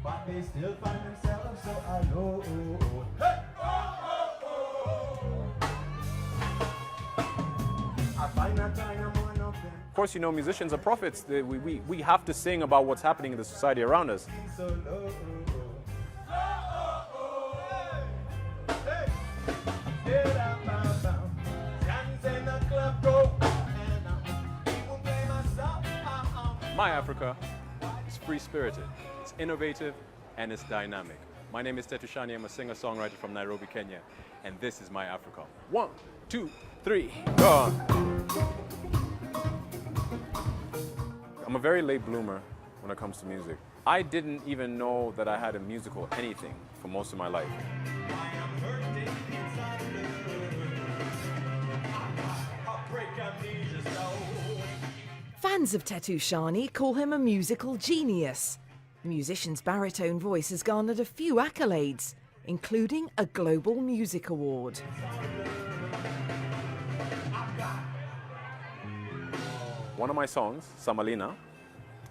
but they still find themselves so alone. Hey! I find that I am one of them. Of course, you know, musicians are prophets. We have to sing about what's happening in the society around us. So low. My Africa is free-spirited, it's innovative, and it's dynamic. My name is Tetu Shani. I'm a singer-songwriter from Nairobi, Kenya, and this is My Africa. 1, 2, 3, go! I'm a very late bloomer when it comes to music. I didn't even know that I had a musical anything for most of my life. Fans of Tetu Shani call him a musical genius. The musician's baritone voice has garnered a few accolades, including a Global Music Award. One of my songs, Samalina,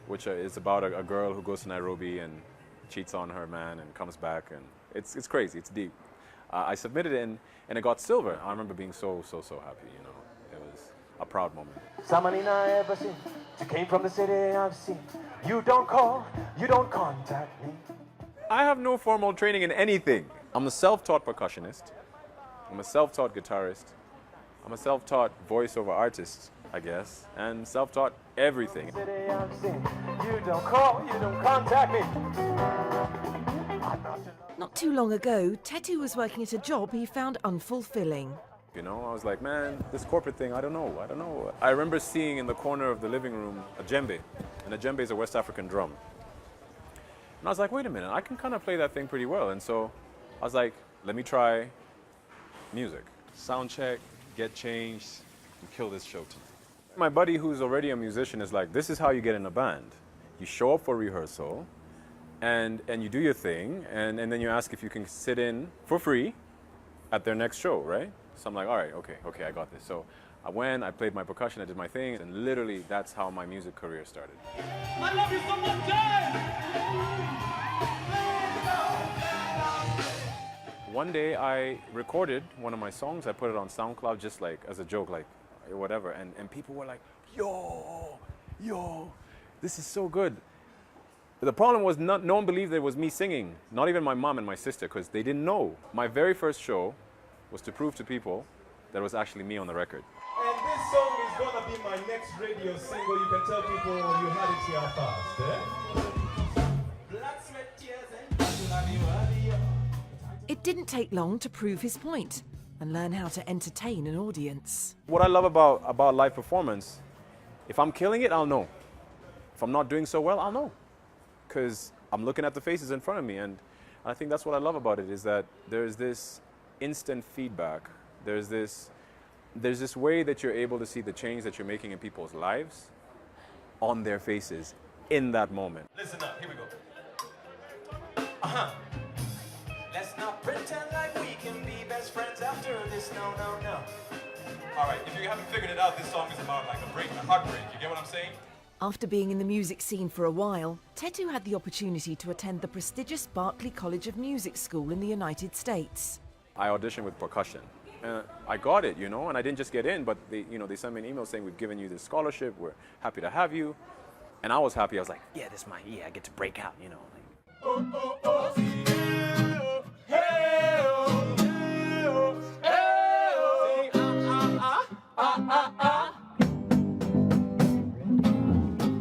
which is about a girl who goes to Nairobi and cheats on her man and comes back, and it's crazy, it's deep. I submitted it and it got silver. I remember being so happy, you know. It was a proud moment. Somebody I ever seen, you came from the city I've seen. You don't call, you don't contact me. I have no formal training in anything. I'm a self-taught percussionist. I'm a self-taught guitarist. I'm a self-taught voiceover artist, I guess, and self-taught everything. City I've seen. You don't call, you don't contact me. Not too long ago, Tetu was working at a job he found unfulfilling. You know, I was like, man, this corporate thing, I don't know. I remember seeing in the corner of the living room a djembe, and a djembe is a West African drum. And I was like, wait a minute, I can kind of play that thing pretty well. And so I was like, let me try music. Sound check, get changed, and kill this show tonight. My buddy who's already a musician is like, this is how you get in a band. You show up for rehearsal, and you do your thing, and then you ask if you can sit in for free at their next show, right? So I'm like, all right, okay, I got this. So I went, I played my percussion, I did my thing, and literally that's how my music career started. I love you so much, Dad! One day I recorded one of my songs, I put it on SoundCloud just like as a joke, like whatever, and people were like, yo, this is so good. But the problem was no one believed that it was me singing, not even my mom and my sister, because they didn't know. My very first show was to prove to people that it was actually me on the record. And this song is gonna be my next radio single. You can tell people you had it here fast, eh? Blood, sweat, tears, and It didn't take long to prove his point and learn how to entertain an audience. What I love about live performance, if I'm killing it, I'll know. If I'm not doing so well, I'll know. Because I'm looking at the faces in front of me, and I think that's what I love about it, is that there's this instant feedback. There's this way that you're able to see the change that you're making in people's lives on their faces in that moment. Listen up, here we go. Let's not pretend like we can be best friends after this. No. All right, if you haven't figured it out, this song is about like a heartbreak. You get what I'm saying? After being in the music scene for a while, Tetu had the opportunity to attend the prestigious Berklee College of Music School in the United States. I auditioned with percussion. I got it, you know, and I didn't just get in, but they sent me an email saying, we've given you this scholarship, we're happy to have you. And I was happy. I was like, yeah, I get to break out, you know.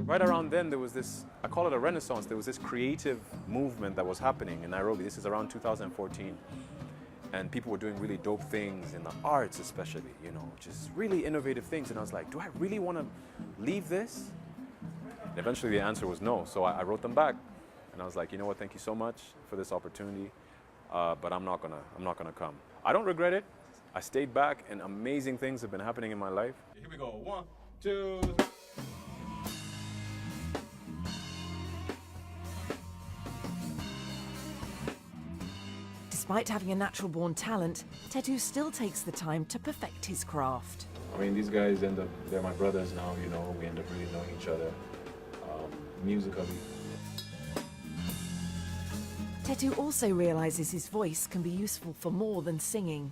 Right around then, there was this, I call it a renaissance, there was this creative movement that was happening in Nairobi. This is around 2014. And people were doing really dope things in the arts especially, you know, just really innovative things. And I was like, do I really want to leave this? And eventually the answer was no. So I wrote them back and I was like, you know what, thank you so much for this opportunity, but I'm not gonna come. I don't regret it. I stayed back and amazing things have been happening in my life. Here we go, 1, 2. Despite having a natural-born talent, Tetu still takes the time to perfect his craft. I mean, these guys they're my brothers now, you know, we end up really knowing each other musically. Tetu also realizes his voice can be useful for more than singing.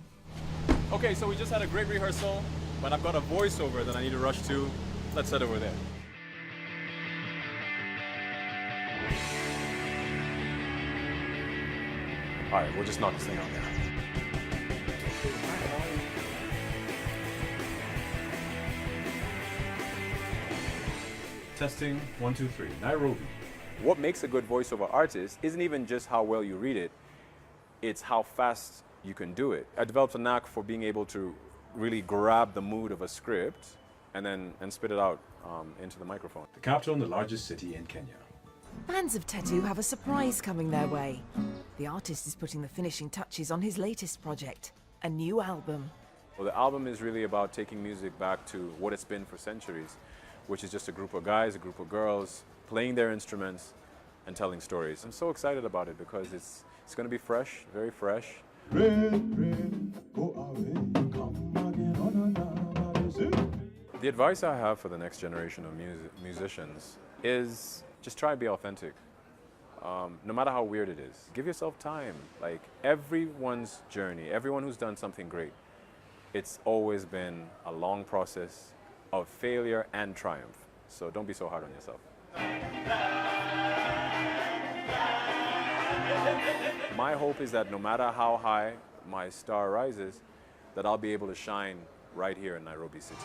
Okay, so we just had a great rehearsal, but I've got a voiceover that I need to rush to. Let's head over there. All right, we'll just knock this thing out now. Testing, 1, 2, 3. Nairobi. What makes a good voiceover artist isn't even just how well you read it, it's how fast you can do it. I developed a knack for being able to really grab the mood of a script and spit it out into the microphone. The capital and the largest city in Kenya. Fans of Tetu have a surprise coming their way. The artist is putting the finishing touches on his latest project, a new album. Well, the album is really about taking music back to what it's been for centuries, which is just a group of guys, a group of girls, playing their instruments and telling stories. I'm so excited about it because it's going to be fresh, very fresh. The advice I have for the next generation of musicians is just try to be authentic. No matter how weird it is, give yourself time. Like everyone's journey, everyone who's done something great, it's always been a long process of failure and triumph. So don't be so hard on yourself. My hope is that no matter how high my star rises, that I'll be able to shine right here in Nairobi City.